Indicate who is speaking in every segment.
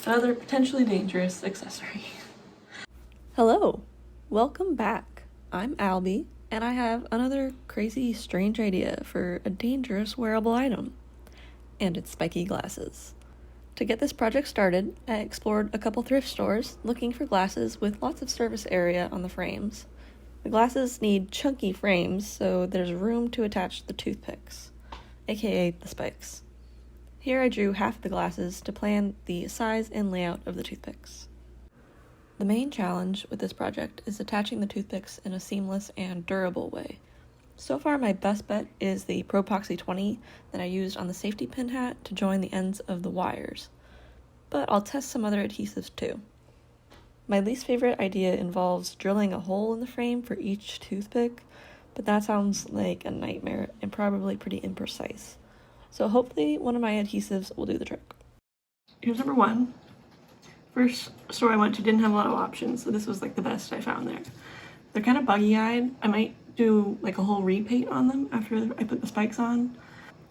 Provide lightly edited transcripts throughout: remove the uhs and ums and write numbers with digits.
Speaker 1: another potentially dangerous accessory.
Speaker 2: Hello, welcome back. I'm Albie, and I have another crazy, strange idea for a dangerous wearable item. And it's spiky glasses. To get this project started, I explored a couple thrift stores looking for glasses with lots of surface area on the frames. The glasses need chunky frames, so there's room to attach the toothpicks, aka the spikes. Here I drew half the glasses to plan the size and layout of the toothpicks. The main challenge with this project is attaching the toothpicks in a seamless and durable way. So far, my best bet is the Propoxy 20 that I used on the safety pin hat to join the ends of the wires, but I'll test some other adhesives too. My least favorite idea involves drilling a hole in the frame for each toothpick, but that sounds like a nightmare and probably pretty imprecise. So hopefully one of my adhesives will do the trick.
Speaker 1: Here's number one. First store I went to didn't have a lot of options, so this was like the best I found there. They're kind of buggy-eyed. I might do like a whole repaint on them after I put the spikes on,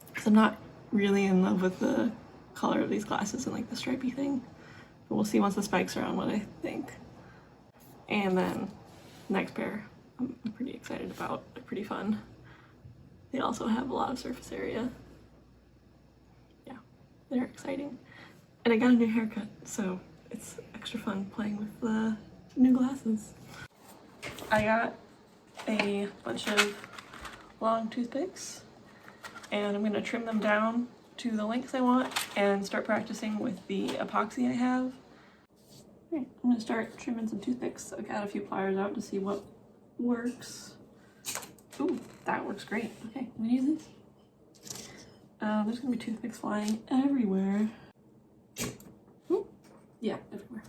Speaker 1: because I'm not really in love with the color of these glasses and like the stripy thing. But we'll see once the spikes are on what I think. And then next pair I'm pretty excited about. They're pretty fun. They also have a lot of surface area. Yeah, they're exciting. And I got a new haircut, so it's extra fun playing with the new glasses. I got a bunch of long toothpicks and I'm going to trim them down to the lengths I want and start practicing with the epoxy I have. Okay, I'm going to start trimming some toothpicks. I got a few pliers out to see what works. Ooh, that works great. Okay, I'm going to use these. There's going to be toothpicks flying everywhere. Ooh, yeah, everywhere.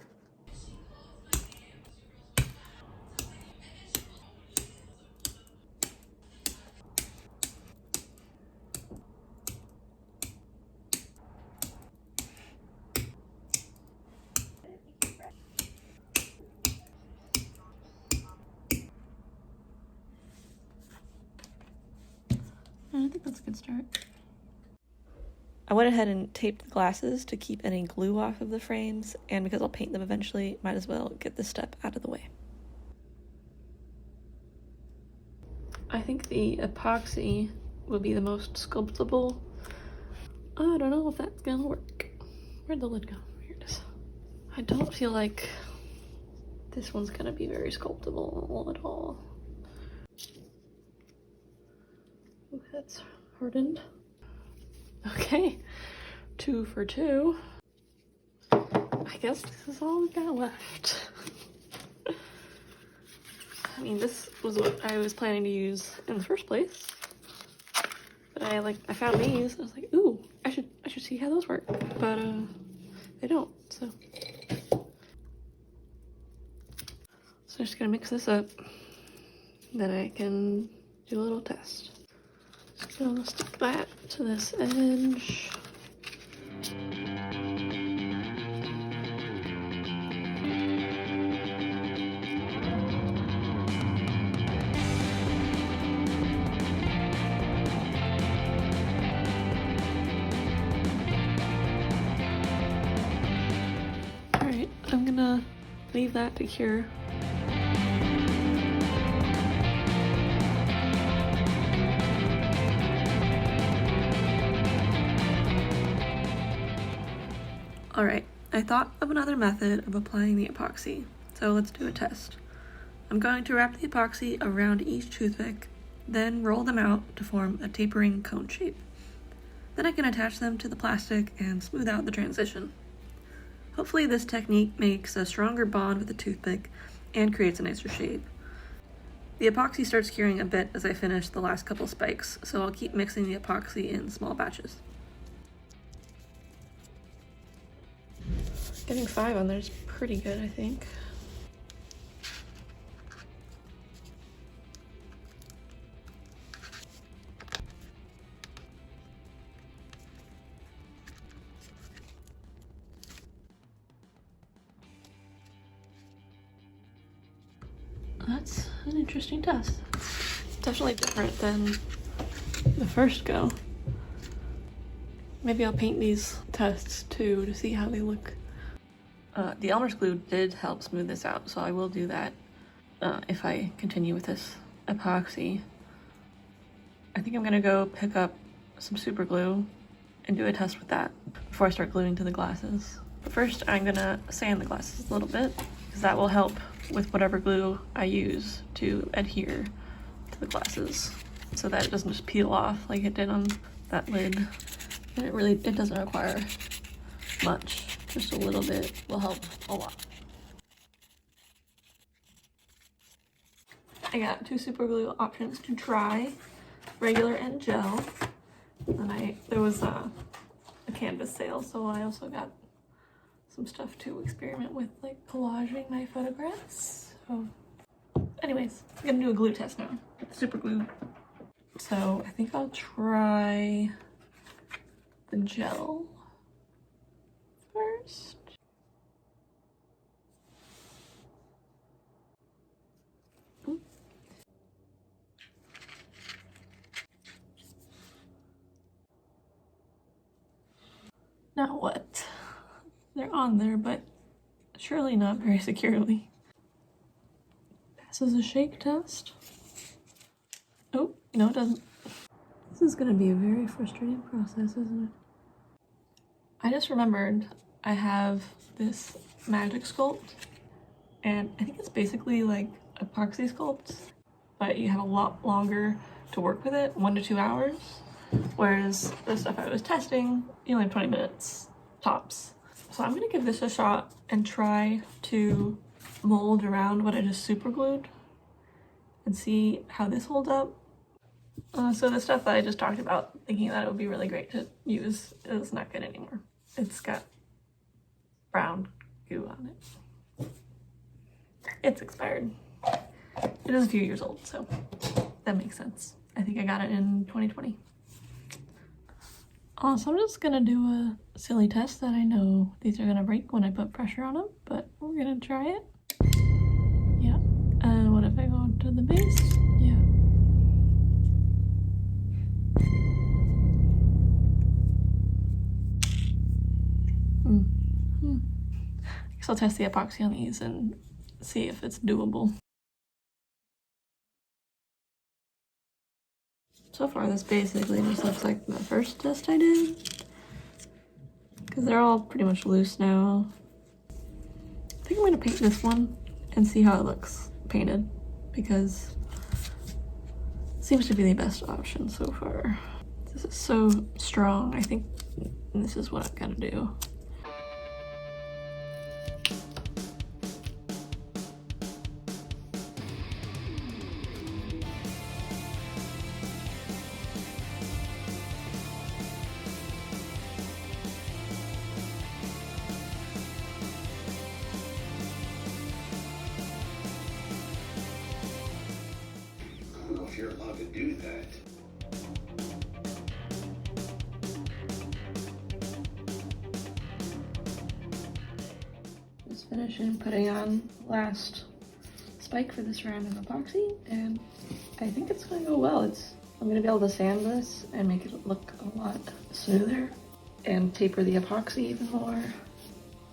Speaker 1: I think that's a good start.
Speaker 2: I went ahead and taped the glasses to keep any glue off of the frames, and because I'll paint them eventually, might as well get this step out of the way. I think the epoxy will be the most sculptable. I don't know if that's gonna work. Where'd the lid go? Here it is. I don't feel like this one's gonna be very sculptable at all. Ooh, that's hardened. Okay, 2 for 2. I guess this is all we got left. I mean, this was what I was planning to use in the first place. But I found these and I was like, ooh, I should see how those work. But they don't, so. So I'm just gonna mix this up. Then I can do a little test. So I'll stick that to this edge. Alright, I'm gonna leave that to cure. Alright, I thought of another method of applying the epoxy, so let's do a test. I'm going to wrap the epoxy around each toothpick, then roll them out to form a tapering cone shape. Then I can attach them to the plastic and smooth out the transition. Hopefully this technique makes a stronger bond with the toothpick and creates a nicer shape. The epoxy starts curing a bit as I finish the last couple spikes, so I'll keep mixing the epoxy in small batches. Getting 5 on there is pretty good, I think. That's an interesting test. It's definitely different than the first go. Maybe I'll paint these tests too to see how they look
Speaker 1: The Elmer's glue did help smooth this out, so I will do that if I continue with this epoxy. I think I'm gonna go pick up some super glue and do a test with that before I start gluing to the glasses. But first I'm gonna sand the glasses a little bit because that will help with whatever glue I use to adhere to the glasses so that it doesn't just peel off like it did on that lid. And it doesn't require much, just a little bit will help a lot. I got 2 super glue options to try, regular and gel. And there was a canvas sale, so I also got some stuff to experiment with, like collaging my photographs. So anyways, I'm gonna do a glue test now with the super glue. So I think I'll try the gel first. Now what? They're on there, but surely not very securely. Passes a shake test. Oh, no, it doesn't. This is gonna be a very frustrating process, isn't it? I just remembered I have this Magic Sculpt, and I think it's basically like epoxy sculpt, but you have a lot longer to work with it, 1 to 2 hours. Whereas the stuff I was testing, you only have 20 minutes tops. So I'm gonna give this a shot and try to mold around what I just super glued and see how this holds up. So the stuff that I just talked about, thinking that it would be really great to use, is not good anymore. It's got brown goo on it. It's expired. It is a few years old, so that makes sense. I think I got it in 2020. So I'm just gonna do a silly test that I know these are gonna break when I put pressure on them, but we're gonna try it. Yeah. And what if I go to the base? Yeah. I guess I'll test the epoxy on these and see if it's doable. So far this basically just looks like the first test I did, because they're all pretty much loose now. I think I'm gonna paint this one and see how it looks painted, because it seems to be the best option so far. This is so strong. I think this is what I'm gonna do.
Speaker 3: I don't know if you're allowed to do that.
Speaker 1: Just finishing putting on last spike for this round of epoxy, and I think it's gonna go well. I'm gonna be able to sand this and make it look a lot smoother and taper the epoxy even more.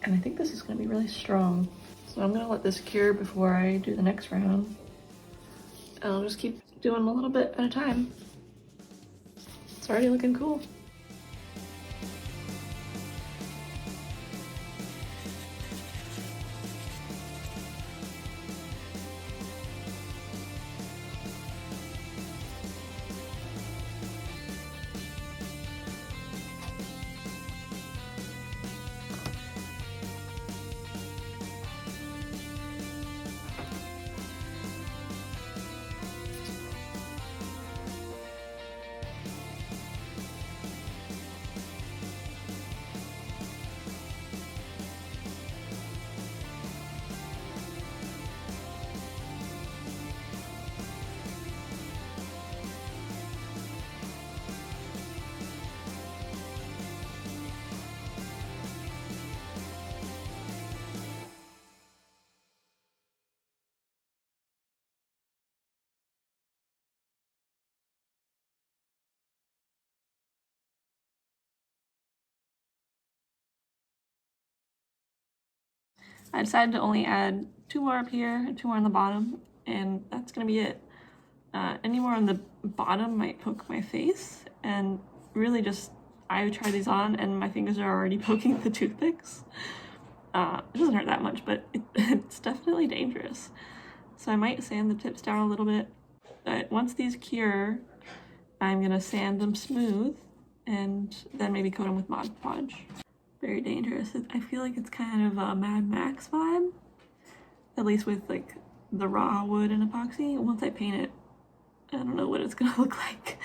Speaker 1: And I think this is gonna be really strong. So I'm gonna let this cure before I do the next round. And I'll just keep doing a little bit at a time. It's already looking cool. I decided to only add 2 more up here and 2 more on the bottom, and that's gonna be it. Any more on the bottom might poke my face, and really just, I try these on and my fingers are already poking the toothpicks. It doesn't hurt that much, but it's definitely dangerous. So I might sand the tips down a little bit, but once these cure, I'm gonna sand them smooth and then maybe coat them with Mod Podge. Very dangerous. I feel like it's kind of a Mad Max vibe, at least with like the raw wood and epoxy. Once I paint it, I don't know what it's gonna look like.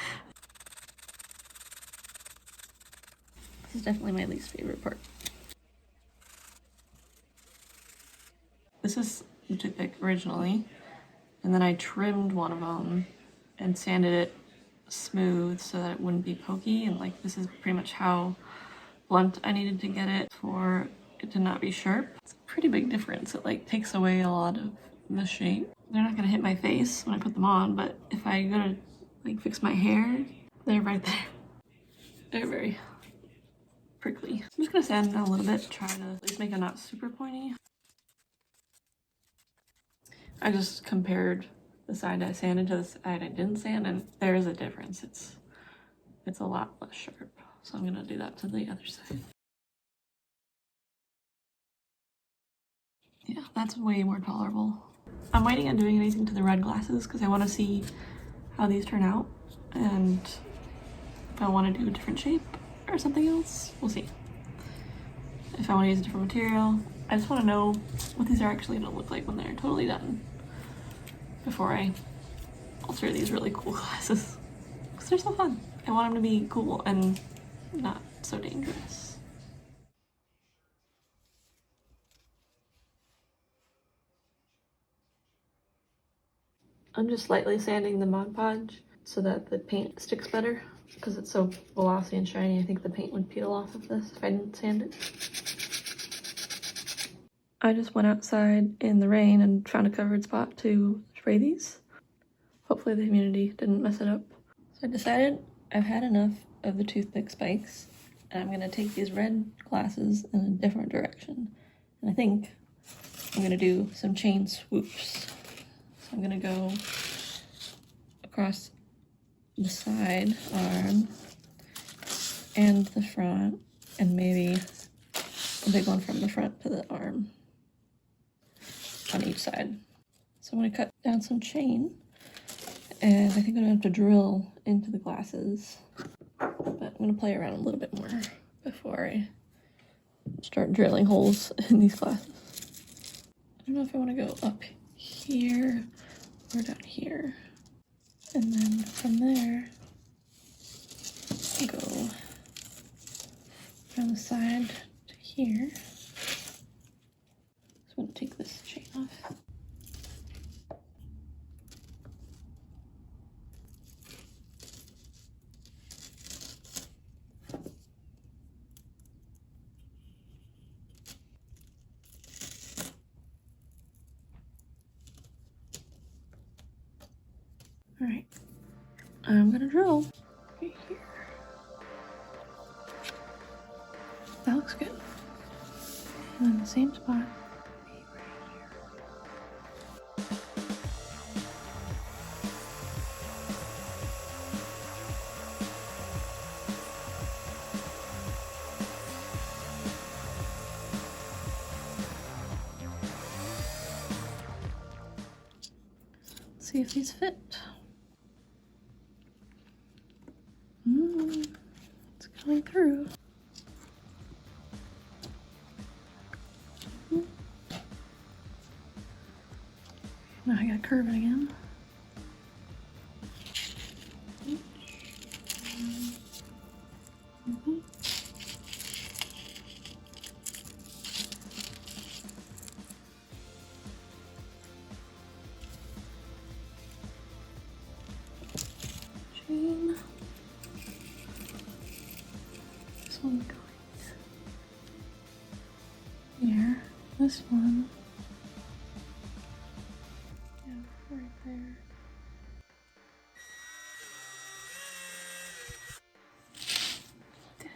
Speaker 1: This is definitely my least favorite part. This is the toothpick originally, and then I trimmed one of them and sanded it smooth so that it wouldn't be pokey, and like this is pretty much how blunt I needed to get it for it to not be sharp. It's a pretty big difference. It like takes away a lot of the shape. They're not gonna hit my face when I put them on, but if I go to like fix my hair, they're right there. They're very prickly. I'm just gonna sand it down a little bit, try to at least make it not super pointy. I just compared the side I sanded to the side I didn't sand, and there is a difference. It's a lot less sharp. So I'm gonna do that to the other side. Yeah, that's way more tolerable. I'm waiting on doing anything to the red glasses because I want to see how these turn out, and if I want to do a different shape or something else, we'll see. If I want to use a different material, I just want to know what these are actually gonna look like when they're totally done before I alter these really cool glasses, because they're so fun. I want them to be cool and not so dangerous. I'm just slightly sanding the Mod Podge so that the paint sticks better, because it's so glossy and shiny. I think the paint would peel off of this if I didn't sand it. I just went outside in the rain and found a covered spot to spray these. Hopefully the humidity didn't mess it up. So I decided I've had enough of the toothpick spikes, and I'm gonna take these red glasses in a different direction. And I think I'm gonna do some chain swoops. So I'm gonna go across the side arm and the front, and maybe a big one from the front to the arm on each side. So I'm gonna cut down some chain, and I think I'm gonna have to drill into the glasses, but I'm gonna play around a little bit more before I start drilling holes in these glasses. I don't know if I want to go up here or down here, and then from there go from the side to here. So I'm gonna take this chain off. All right, I'm gonna drill right here. That looks good. And then the same spot. Let's see if these fit. It's coming through. Now I gotta curve it again. Chain. This one going here. This one. Yeah, right there. Did it.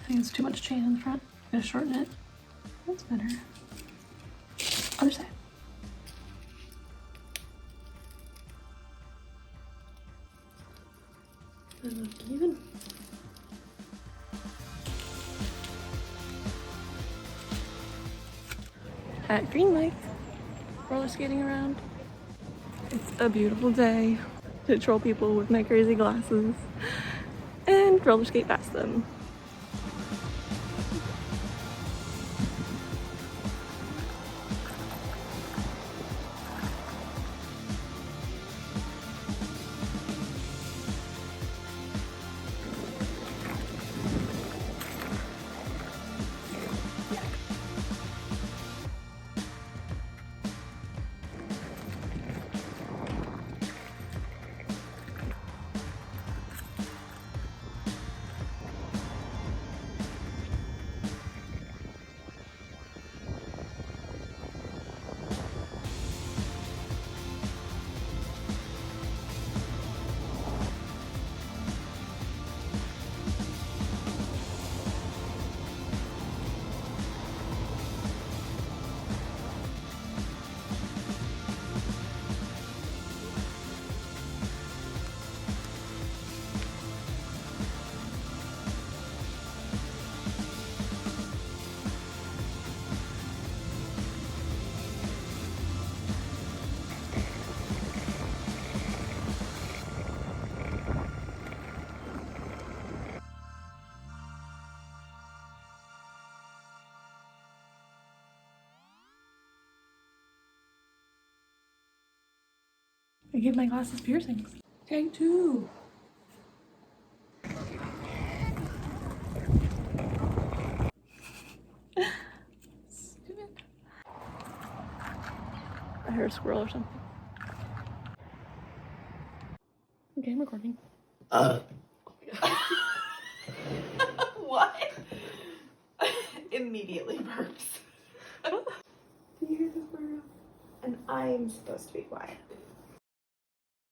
Speaker 1: I think it's too much chain in the front. I'm gonna shorten it. That's better. Other side. And look even. At Green Lake, roller skating around. It's a beautiful day to troll people with my crazy glasses and roller skate past them. I gave my glasses piercings. Tag 2. Stupid. I heard a squirrel or something. Okay, I'm recording.
Speaker 4: What? Immediately burps.
Speaker 1: Did you hear the squirrel?
Speaker 4: And I'm supposed to be quiet.